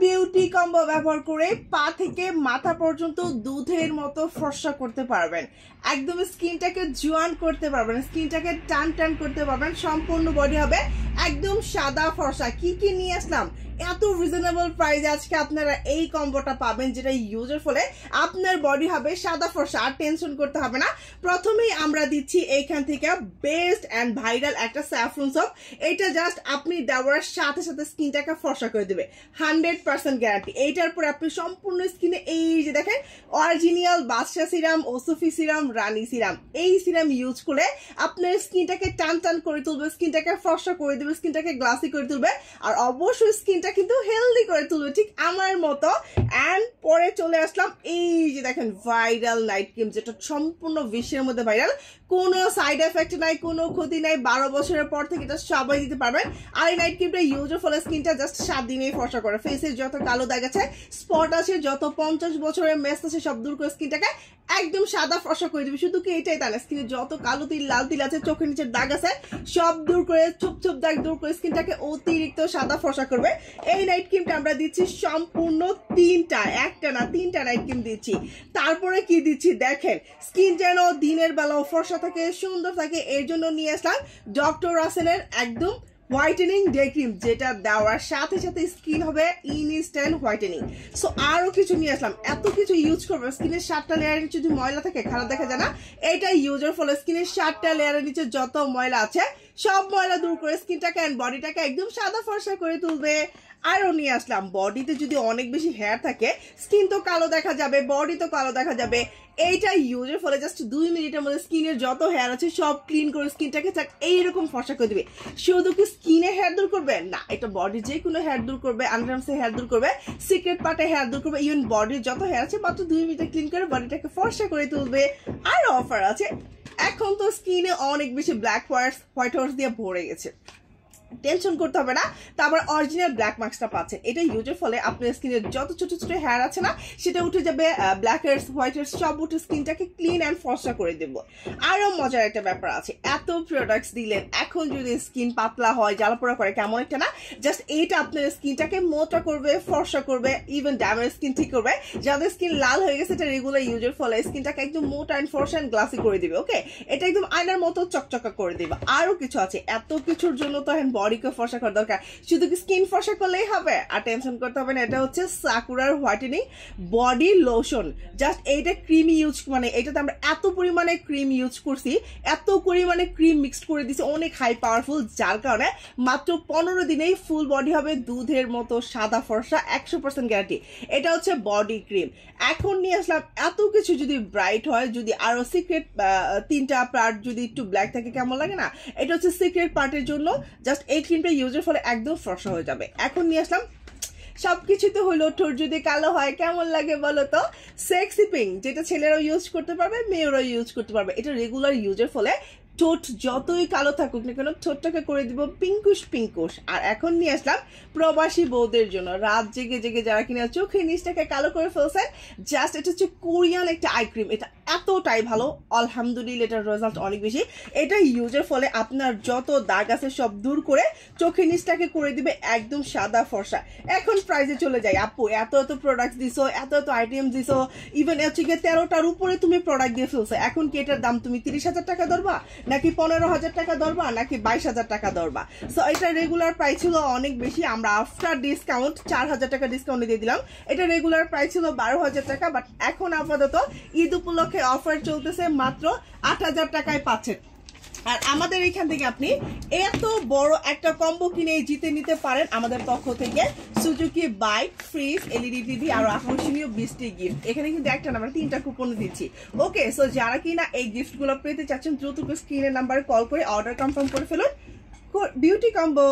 Beauty combo ব্যবহার করে পা থেকে মাথা পর্যন্ত দুধের মতো ফর্সা করতে পারবেন। একদম স্কিনটাকে জোয়ান করতে পারবেন, স্কিনটাকে টান টান করতে পারবেন। সম্পূর্ণ বডি হবে একদম সাদা ফর্সা। কি কি নিয়ে আসলাম এত রিজনেবল প্রাইসে আজকে আপনারা এই কম্বোটা পাবেন, যেটা ইউজের ফলে আপনার বডি হবে সাদা ফর্সা, আর টেনশন করতে হবে না। প্রথমেই আমরা দিচ্ছি এইখান থেকে বেস্ট অ্যান্ড ভাইরাল একটা স্যাফরন সোপ। এটা জাস্ট আপনি দেওয়ার সাথে সাথে স্কিনটাকে ফর্সা করে দেবে, 100% গ্যারান্টি। এইটার পরে আপনি সম্পূর্ণ স্কিনে এই যে দেখেন অরিজিনাল বাদশা সিরাম, ওসফি সিরাম, রানী সিরাম, এই সিরাম ইউজ করে আপনার স্কিনটাকে টান টান করে তুলবে, স্কিনটাকে ফর্সা করে দেবে, স্কিনটাকে গ্লাসি করে তুলবে, আর অবশ্যই স্কিনটা কিন্তু হেলদি করে তুলবে, ঠিক আমার মতো। অ্যান্ড পরে চলে আসলাম এই যে দেখেন ভাইরাল নাইট ক্রিম, যেটা সম্পূর্ণ বিশ্বের মধ্যে ভাইরাল, কোনো সাইড এফেক্ট নাই, কোনো ক্ষতি নাই। 12 বছরের পর থেকে এটা সবাই দিতে পারবেন। আর এই নাইট ক্রিমটা ইউজের ফলে স্কিনটা জাস্ট 7 দিনেই ফর্সা করে। ফেসের যত কালো দাগ আছে, স্পট আছে, যত 50 বছরের মেস আছে, সব দূর করে স্কিনটাকে একদম সাদা ফর্সা করে দিবে। শুধু কি এটাই তা না, স্কিনে যত কালো তিল, লাল তিল আছে, চোখের নিচের দাগ আছে, সব দূর করে, ছোপ ছোপ দাগ দূর করে স্কিনটাকে অতিরিক্ত সাদা ফর্সা করবে। এই নাইট ক্রিমটা আমরা দিচ্ছি সম্পূর্ণ 3টা, একটা না 3টা নাইট ক্রিম দিচ্ছি। তারপরে কি দিচ্ছি দেখেন, স্কিন যেন দিনের বেলাও ফর্সা থাকে, সুন্দর থাকে, এর জন্য নিয়ে আসলাম ডক্টর রাসেলের একদম হোয়াইটেনিং ডে ক্রিম, যেটা দেওয়ার সাথে সাথে স্কিন হবে ইনস্ট্যান্ট হোয়াইটেনিং। সো আরো কিছু নিয়ে আসলাম, এত কিছু ইউজ করবে। স্কিনের 7টা লেয়ারের নিচে যদি ময়লা থাকে, খারাপ দেখা যায় না। এটা ইউজের ফলে স্কিনের 7টা লেয়ারের নিচে যত ময়লা আছে, সব ময়লা দূর করে স্কিনটাকে এন্ড বডিটাকে একদম সাদা ফর্সা করে তুলবে। আরো নিয়ে আসলাম, বডিতে যদি অনেক বেশি হেয়ার থাকে, স্কিন তো কালো দেখা যাবে, বডি তো কালো দেখা যাবে। এইটা ইউজের ফলে জাস্ট 2 মিনিটের মধ্যে স্কিনের যত হেয়ার আছে সব ক্লিন করে স্কিনটাকে এইরকম ফর্সা করে দিবে। শুধু কি স্কিনে হেয়ার দূর করবে না, এটা বডির যে কোনো হেয়ার দূর করবে, আন্ডারআর্মসে হেয়ার দূর করবে, সিক্রেট পার্টে হেয়ার দূর করবে, ইভেন বডির যত হেয়ার আছে মাত্র 2 মিনিটে ক্লিন করে বডিটাকে ফর্সা করে তুলবে। আর অফার আছে, এখন তো স্কিনে অনেক বেশি ব্ল্যাক হোয়াইট হোয়াইটস দিয়ে ভরে গেছে, টেনশন করতে হবে না। তারপর অরিজিনাল ব্ল্যাক মার্কসটা পাচ্ছেন। এটা ইউজের ফলে আপনার স্কিনের যত ছোট ছোট হেয়ার আছে না, সেটা উঠে যাবে, ব্ল্যাক হেয়ার্স, হোয়াইট হেয়ার্স সব উঠে স্কিনটাকে ক্লিন অ্যান্ড ফর্সা করে দেবো। আরো মজার একটা ব্যাপার আছে, এত প্রোডাক্টস দিলেন, এখন যদি স্কিন পাতলা হয়, জ্বালাপোড়া করে, কেমন একটা না, জাস্ট এইটা আপনার স্কিনটাকে মোটা করবে, ফর্সা করবে, ইভেন ড্যামেজ স্কিন ঠিক করবে। যাদের স্কিন লাল হয়ে গেছে, এটা রেগুলার ইউজের ফলে স্কিনটাকে একদম মোটা অ্যান্ড ফর্সা অ্যান্ড গ্লাসি করে দিবে। ওকে, এটা একদম আয়নার মতো চকচকা করে দিবে। আরো কিছু আছে, এত কিছুর জন্য তো এখন বডিকে ফর্সা করা দরকার, শুধু কি স্কিন ফর্সা করলেই হবে? আর টেনশন করতে হবে না। এটা হচ্ছে সাকুরার হোয়াইটেনিং বডি লোশন। জাস্ট এইটা ক্রিম ইউজ, মানে এটাতে আমরা এত পরিমাণে ক্রিম ইউজ করছি, এত পরিমাণে ক্রিম মিক্সড করে দিছি, অনেক হাই পাওয়ারফুল, যার কারণে মাত্র 15 দিনেই ফুল বডি হবে দুধের মতো সাদা ফর্সা, 100% গ্যারান্টি। এটা হচ্ছে বডি ক্রিম। এখন নিয়ে আসলাম, এত কিছু যদি ব্রাইট হয়, যদি আরো সিক্রেট 3টা পার্ট যদি একটু ব্ল্যাক থাকে, কেমন লাগে না? এটা হচ্ছে সিক্রেট পার্টের জন্য। জাস্ট এই ক্রিমটা ইউজের ফলে একদম ফর্সা হয়ে যাবে। এখন নিয়ে আসলাম, সবকিছুতে হলো ঠোঁট যদি কালো হয় কেমন লাগে বলো তো, সেক্সি পিঙ্ক, যেটা ছেলেরাও ইউজ করতে পারবে, মেয়েরাও ইউজ করতে পারবে। এটা রেগুলার ইউজের ফলে ঠোঁট যতই কালো থাকুক না কেন, ঠোঁটটাকে করে দিব পিঙ্কুশ পিঙ্কুশ। আর এখন নিয়ে আসলাম প্রবাসী বউদের জন্য, রাত জেগে জেগে যারা কিনা চোখের নিচটাকে কালো করে ফেলছেন, জাস্ট এটা হচ্ছে কোরিয়ান একটা আই ক্রিম। এটা এতটাই ভালো, আলহামদুলিল্লাহ, এটার রেজাল্ট অনেক বেশি। এটা ইউজের ফলে আপনার যত দাগ আছে সব দূর করে চোখের নিচটাকে করে দিবে একদম সাদা ফর্সা। এখন প্রাইসে চলে যাই, আপু এত এত প্রোডাক্ট দিছো, এত এত আইটেম দিছো, ইভেন হচ্ছে গিয়ে 13টার উপরে তুমি প্রোডাক্ট দিয়ে ফেলছো। এখন কি এটার দাম তুমি 30,000 টাকা ধরবা, নাকি 15,000 টাকা ধরবা, নাকি 22,000 টাকা ধরবা? সো এটা রেগুলার প্রাইস ছিল অনেক বেশি, আমরা আফটার ডিসকাউন্ট 4,000 টাকা ডিসকাউন্ট দিয়ে দিলাম। এটা রেগুলার প্রাইস ছিল 12,000 টাকা, বাট এখন আপাতত ঈদ উপলক্ষে অফার চলতেছে, মাত্র 8,000 টাকায় পাচ্ছেন। আর আমাদের এখান থেকে আপনি এত বড় একটা কম্বো কিনে জিতে নিতে পারেন আমাদের পক্ষ থেকে Suzuki bike, fridge, LED TV, আর আকর্ষণীয় 20টি গিফট। এখানে কিন্তু একটা না, আমরা 3টা কুপন দিচ্ছি। ওকে, সো যারা কিনা এই গিফটগুলো পেতে চাচ্ছেন, দ্রুত স্ক্রিনের নাম্বারে কল করে অর্ডার কনফার্ম করে ফেলুন। Beauty combo.